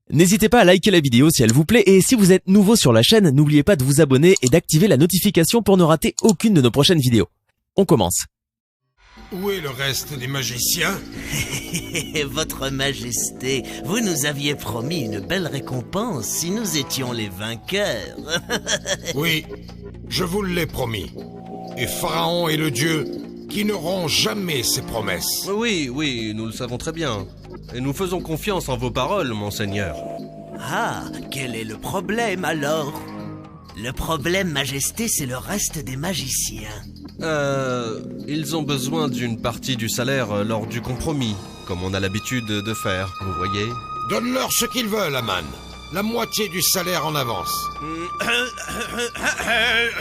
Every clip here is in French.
N'hésitez pas à liker la vidéo si elle vous plaît et si vous êtes nouveau sur la chaîne, n'oubliez pas de vous abonner et d'activer la notification pour ne rater aucune de nos prochaines vidéos. On commence. Où est le reste des magiciens? Votre Majesté, vous nous aviez promis une belle récompense si nous étions les vainqueurs. Oui, je vous l'ai promis. Et Pharaon est le dieu qui ne rompt jamais ses promesses. Oui, nous le savons très bien. Et nous faisons confiance en vos paroles, monseigneur. Ah, quel est le problème alors? Le problème, Majesté, c'est le reste des magiciens. Ils ont besoin d'une partie du salaire lors du compromis, comme on a l'habitude de faire, vous voyez. Donne-leur ce qu'ils veulent, Aman. La moitié du salaire en avance.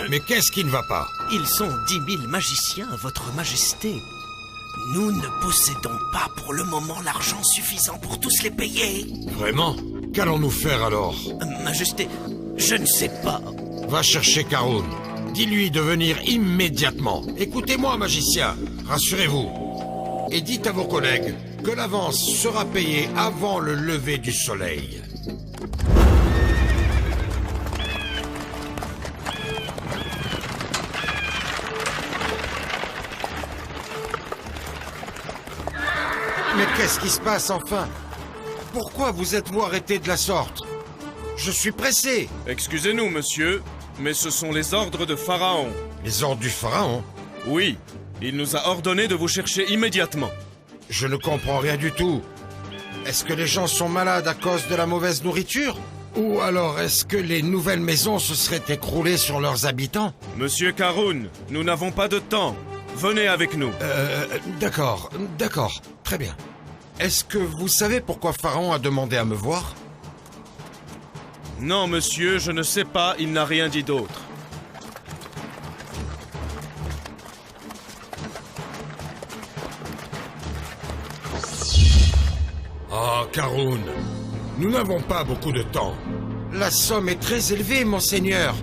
Mais qu'est-ce qui ne va pas? Ils sont 10 000 magiciens, Votre Majesté. Nous ne possédons pas pour le moment l'argent suffisant pour tous les payer. Vraiment? Qu'allons-nous faire alors? Majesté, je ne sais pas. Va chercher Karoun. Dis-lui de venir immédiatement. Écoutez-moi, magicien. Rassurez-vous. Et dites à vos collègues que l'avance sera payée avant le lever du soleil. Mais qu'est-ce qui se passe enfin? Pourquoi vous êtes-vous arrêté de la sorte? Je suis pressé. Excusez-nous, monsieur, mais ce sont les ordres de Pharaon. Les ordres du pharaon? Oui, il nous a ordonné de vous chercher immédiatement. Je ne comprends rien du tout. Est-ce que les gens sont malades à cause de la mauvaise nourriture? Ou alors est-ce que les nouvelles maisons se seraient écroulées sur leurs habitants? Monsieur Karoun, nous n'avons pas de temps. Venez avec nous. D'accord, très bien. Est-ce que vous savez pourquoi Pharaon a demandé à me voir? Non, monsieur, je ne sais pas, il n'a rien dit d'autre. Ah, Karoun, nous n'avons pas beaucoup de temps. La somme est très élevée, monseigneur.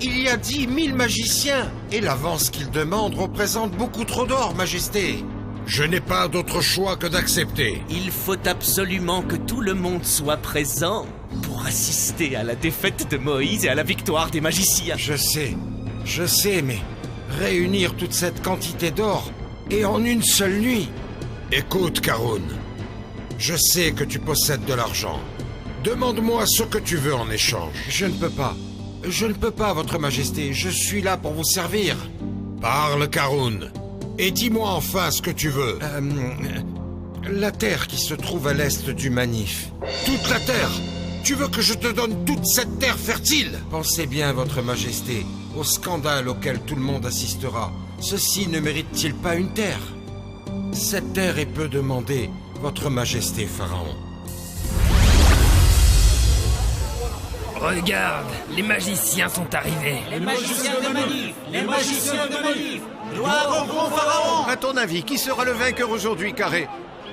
Il y a 10 000 magiciens, et l'avance qu'ils demandent représente beaucoup trop d'or, Majesté. Je n'ai pas d'autre choix que d'accepter. Il faut absolument que tout le monde soit présent pour assister à la défaite de Moïse et à la victoire des magiciens. Je sais, mais réunir toute cette quantité d'or, et en une seule nuit... Écoute, Karoun, je sais que tu possèdes de l'argent. Demande-moi ce que tu veux en échange. Je ne peux pas, Votre Majesté. Je suis là pour vous servir. Parle, Karoun. Et dis-moi enfin ce que tu veux. La terre qui se trouve à l'est du Manif. Toute la terre? Tu veux que je te donne toute cette terre fertile? Pensez bien, Votre Majesté, au scandale auquel tout le monde assistera. Ceci ne mérite-t-il pas une terre? Cette terre est peu demandée, Votre Majesté Pharaon. Regarde, les magiciens sont arrivés. Les magiciens de Manif! Les magiciens de Manif! Gloire au grand Pharaon! À ton avis, qui sera le vainqueur aujourd'hui, Carré?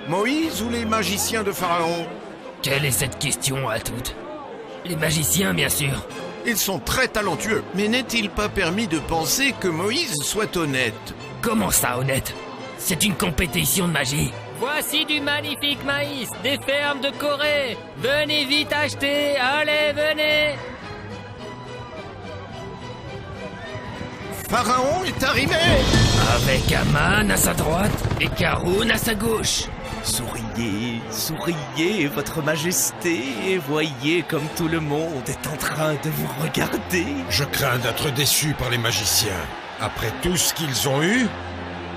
Moïse ou les magiciens de Pharaon? Quelle est cette question à toutes? Les magiciens, bien sûr. Ils sont très talentueux, mais n'est-il pas permis de penser que Moïse soit honnête? Comment ça, honnête? C'est une compétition de magie. Voici du magnifique maïs, des fermes de Corée. Venez vite acheter, allez, venez. Pharaon est arrivé! Avec Aman à sa droite et Karoun à sa gauche. Souriez, Votre Majesté, et voyez comme tout le monde est en train de vous regarder. Je crains d'être déçu par les magiciens. Après tout ce qu'ils ont eu,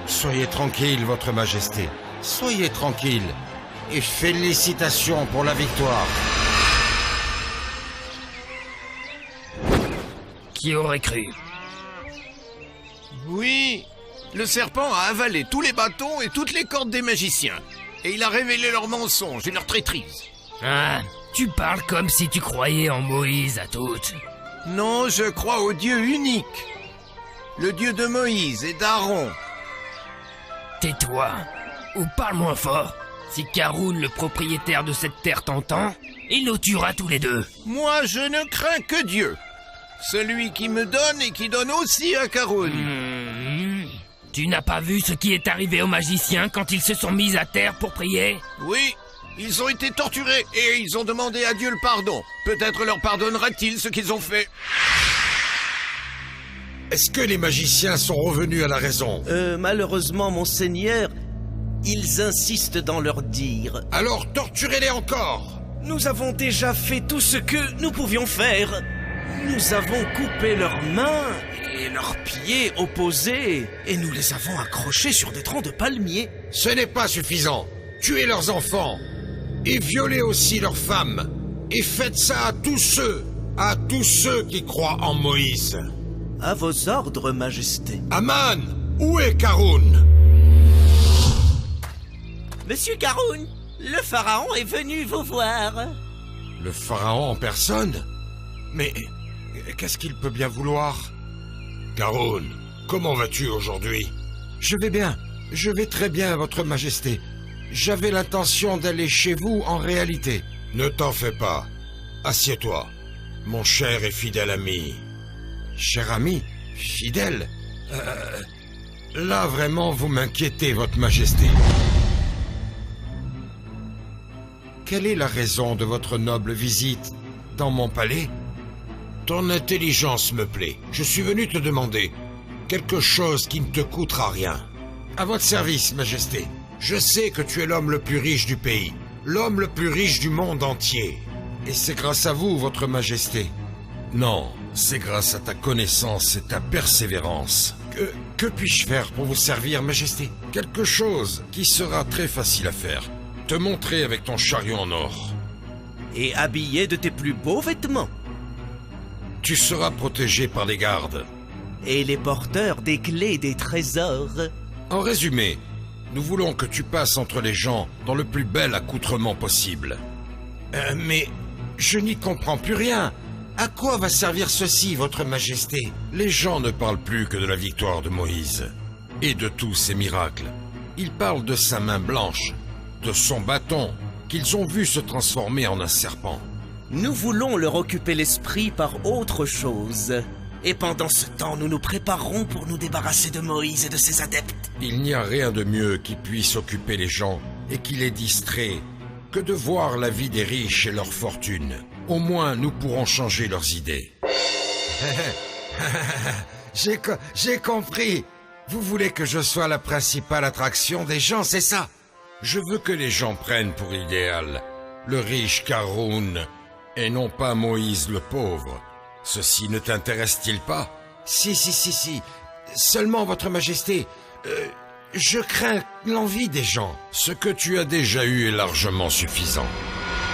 soyez tranquille, Votre Majesté. Soyez tranquille. Et félicitations pour la victoire. Qui aurait cru? Oui, le serpent a avalé tous les bâtons et toutes les cordes des magiciens. Et il a révélé leurs mensonges et leurs traîtrises. Ah, tu parles comme si tu croyais en Moïse à toutes. Non, je crois au Dieu unique. Le Dieu de Moïse et d'Aaron. Tais-toi, ou parle moins fort. Si Karoun, le propriétaire de cette terre, t'entend, il nous tuera tous les deux. Moi, je ne crains que Dieu. Celui qui me donne et qui donne aussi à Karoun. Tu n'as pas vu ce qui est arrivé aux magiciens quand ils se sont mis à terre pour prier? Oui, Ils ont été torturés et ils ont demandé à Dieu le pardon. Peut-être leur pardonnera-t-il ce qu'ils ont fait. Est-ce que les magiciens sont revenus à la raison? Malheureusement, monseigneur, ils insistent dans leur dire. Alors torturez-les encore! Nous avons déjà fait tout ce que nous pouvions faire. Nous avons coupé leurs mains et leurs pieds opposés, et nous les avons accrochés sur des troncs de palmiers. Ce n'est pas suffisant. Tuez leurs enfants, et violez aussi leurs femmes, et faites ça à tous ceux qui croient en Moïse. À vos ordres, Majesté. Aman, où est Karun? Monsieur Karun, le pharaon est venu vous voir. Le pharaon en personne? Mais qu'est-ce qu'il peut bien vouloir? Karun, comment vas-tu aujourd'hui? Je vais bien, je vais très bien, votre majesté. J'avais l'intention d'aller chez vous en réalité. Ne t'en fais pas. Assieds-toi, mon cher et fidèle ami. Cher ami? Fidèle? Là vraiment vous m'inquiétez, votre majesté. Quelle est la raison de votre noble visite dans mon palais? Ton intelligence me plaît. Je suis venu te demander quelque chose qui ne te coûtera rien. À votre service, majesté. Je sais que tu es l'homme le plus riche du pays, l'homme le plus riche du monde entier. Et c'est grâce à vous, votre majesté. Non, c'est grâce à ta connaissance et ta persévérance. Que puis-je faire pour vous servir, majesté? Quelque chose qui sera très facile à faire. Te montrer avec ton chariot en or. Et habillé de tes plus beaux vêtements. Tu seras protégé par les gardes. Et les porteurs des clés des trésors. En résumé, nous voulons que tu passes entre les gens dans le plus bel accoutrement possible. Mais je n'y comprends plus rien. À quoi va servir ceci, votre majesté? Les gens ne parlent plus que de la victoire de Moïse et de tous ses miracles. Ils parlent de sa main blanche, de son bâton, qu'ils ont vu se transformer en un serpent. Nous voulons leur occuper l'esprit par autre chose. Et pendant ce temps, nous nous préparerons pour nous débarrasser de Moïse et de ses adeptes. Il n'y a rien de mieux qui puisse occuper les gens et qui les distrait que de voir la vie des riches et leur fortune. Au moins, nous pourrons changer leurs idées. J'ai compris. Vous voulez que je sois la principale attraction des gens, c'est ça? Je veux que les gens prennent pour idéal le riche Karun et non pas Moïse le pauvre. Ceci ne t'intéresse-t-il pas? Si. Seulement, votre majesté, je crains l'envie des gens. Ce que tu as déjà eu est largement suffisant.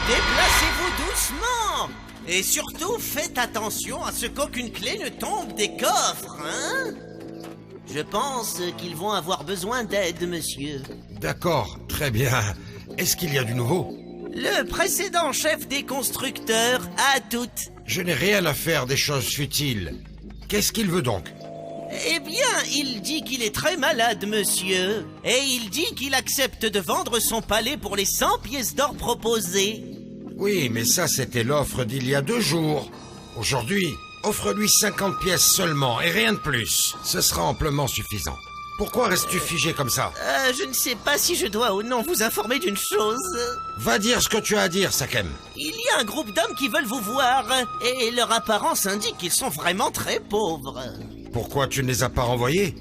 Déplacez-vous doucement. Et surtout, faites attention à ce qu'aucune clé ne tombe des coffres, hein? Je pense qu'ils vont avoir besoin d'aide, monsieur. D'accord, très bien. Est-ce qu'il y a du nouveau? Le précédent chef des constructeurs a tout. Je n'ai rien à faire des choses futiles. Qu'est-ce qu'il veut donc? Eh bien, il dit qu'il est très malade, monsieur. Et il dit qu'il accepte de vendre son palais pour les 100 pièces d'or proposées. Oui, mais ça, c'était l'offre d'il y a 2 jours. Aujourd'hui, offre-lui 50 pièces seulement et rien de plus. Ce sera amplement suffisant. Pourquoi restes-tu figé comme ça? Je ne sais pas si je dois ou non vous informer d'une chose. Va dire ce que tu as à dire, Sakem. Il y a un groupe d'hommes qui veulent vous voir, et leur apparence indique qu'ils sont vraiment très pauvres. Pourquoi tu ne les as pas renvoyés?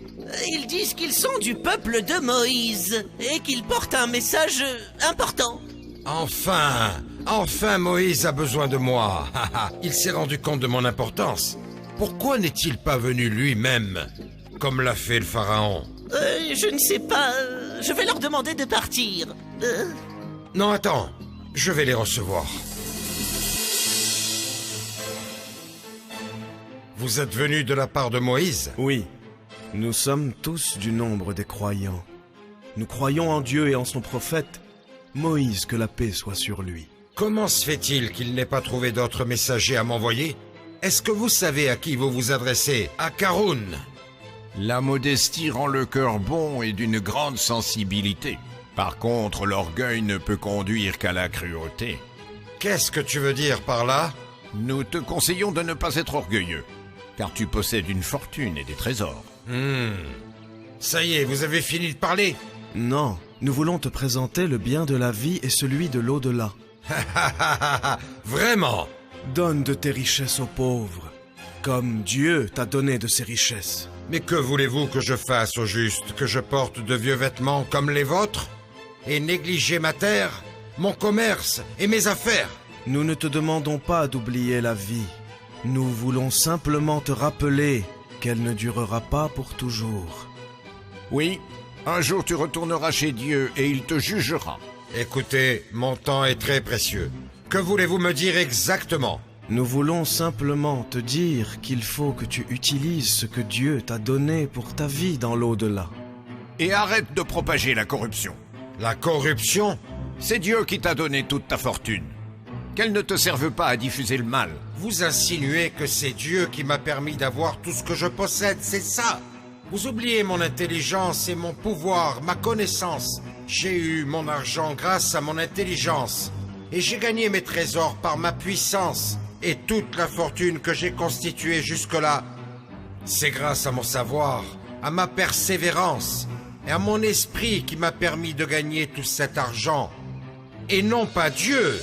Ils disent qu'ils sont du peuple de Moïse, et qu'ils portent un message important. Enfin Moïse a besoin de moi. Il s'est rendu compte de mon importance. Pourquoi n'est-il pas venu lui-même, comme l'a fait le pharaon? Je ne sais pas. Je vais leur demander de partir. Non, attends. Je vais les recevoir. Vous êtes venus de la part de Moïse? Oui. Nous sommes tous du nombre des croyants. Nous croyons en Dieu et en son prophète, Moïse, que la paix soit sur lui. Comment se fait-il qu'il n'ait pas trouvé d'autres messagers à m'envoyer? Est-ce que vous savez à qui vous vous adressez? À Karun? La modestie rend le cœur bon et d'une grande sensibilité. Par contre, l'orgueil ne peut conduire qu'à la cruauté. Qu'est-ce que tu veux dire par là? Nous te conseillons de ne pas être orgueilleux, car tu possèdes une fortune et des trésors. Ça y est, vous avez fini de parler? Non, nous voulons te présenter le bien de la vie et celui de l'au-delà. Vraiment? Donne de tes richesses aux pauvres, comme Dieu t'a donné de ses richesses. Mais que voulez-vous que je fasse au juste? Que je porte de vieux vêtements comme les vôtres? Et négliger ma terre, mon commerce et mes affaires? Nous ne te demandons pas d'oublier la vie. Nous voulons simplement te rappeler qu'elle ne durera pas pour toujours. Oui, un jour tu retourneras chez Dieu et il te jugera. Écoutez, mon temps est très précieux. Que voulez-vous me dire exactement? Nous voulons simplement te dire qu'il faut que tu utilises ce que Dieu t'a donné pour ta vie dans l'au-delà. Et arrête de propager la corruption. La corruption? C'est Dieu qui t'a donné toute ta fortune. Qu'elle ne te serve pas à diffuser le mal. Vous insinuez que c'est Dieu qui m'a permis d'avoir tout ce que je possède, c'est ça? Vous oubliez mon intelligence et mon pouvoir, ma connaissance. J'ai eu mon argent grâce à mon intelligence. Et j'ai gagné mes trésors par ma puissance. Et toute la fortune que j'ai constituée jusque-là, c'est grâce à mon savoir, à ma persévérance et à mon esprit qui m'a permis de gagner tout cet argent. Et non pas Dieu.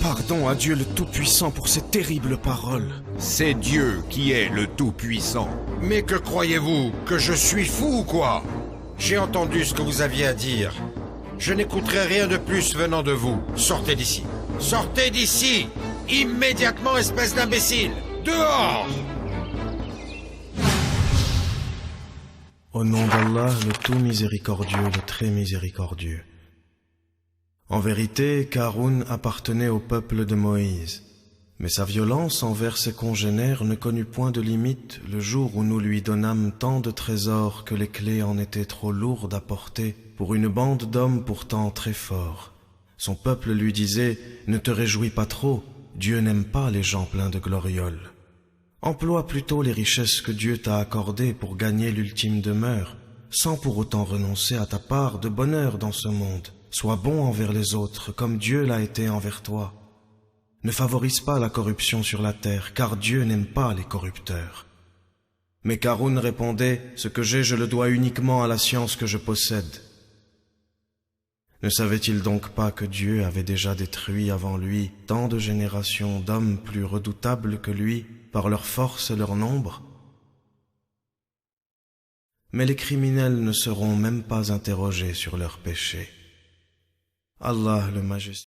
Pardon à Dieu le Tout-Puissant pour ces terribles paroles. C'est Dieu qui est le Tout-Puissant. Mais que croyez-vous? Que je suis fou ou quoi? J'ai entendu ce que vous aviez à dire. Je n'écouterai rien de plus venant de vous. Sortez d'ici. Sortez d'ici! Immédiatement, espèce d'imbécile! Dehors! Au nom d'Allah, le tout miséricordieux, le très miséricordieux. En vérité, Karun appartenait au peuple de Moïse. Mais sa violence envers ses congénères ne connut point de limite le jour où nous lui donnâmes tant de trésors que les clés en étaient trop lourdes à porter pour une bande d'hommes pourtant très forts. Son peuple lui disait « Ne te réjouis pas trop, Dieu n'aime pas les gens pleins de glorioles. Emploie plutôt les richesses que Dieu t'a accordées pour gagner l'ultime demeure, sans pour autant renoncer à ta part de bonheur dans ce monde. Sois bon envers les autres, comme Dieu l'a été envers toi. Ne favorise pas la corruption sur la terre, car Dieu n'aime pas les corrupteurs. » Mais Karun répondait « Ce que j'ai, je le dois uniquement à la science que je possède. » Ne savait-il donc pas que Dieu avait déjà détruit avant lui tant de générations d'hommes plus redoutables que lui par leur force et leur nombre? Mais les criminels ne seront même pas interrogés sur leurs péchés. Allah le Majesté.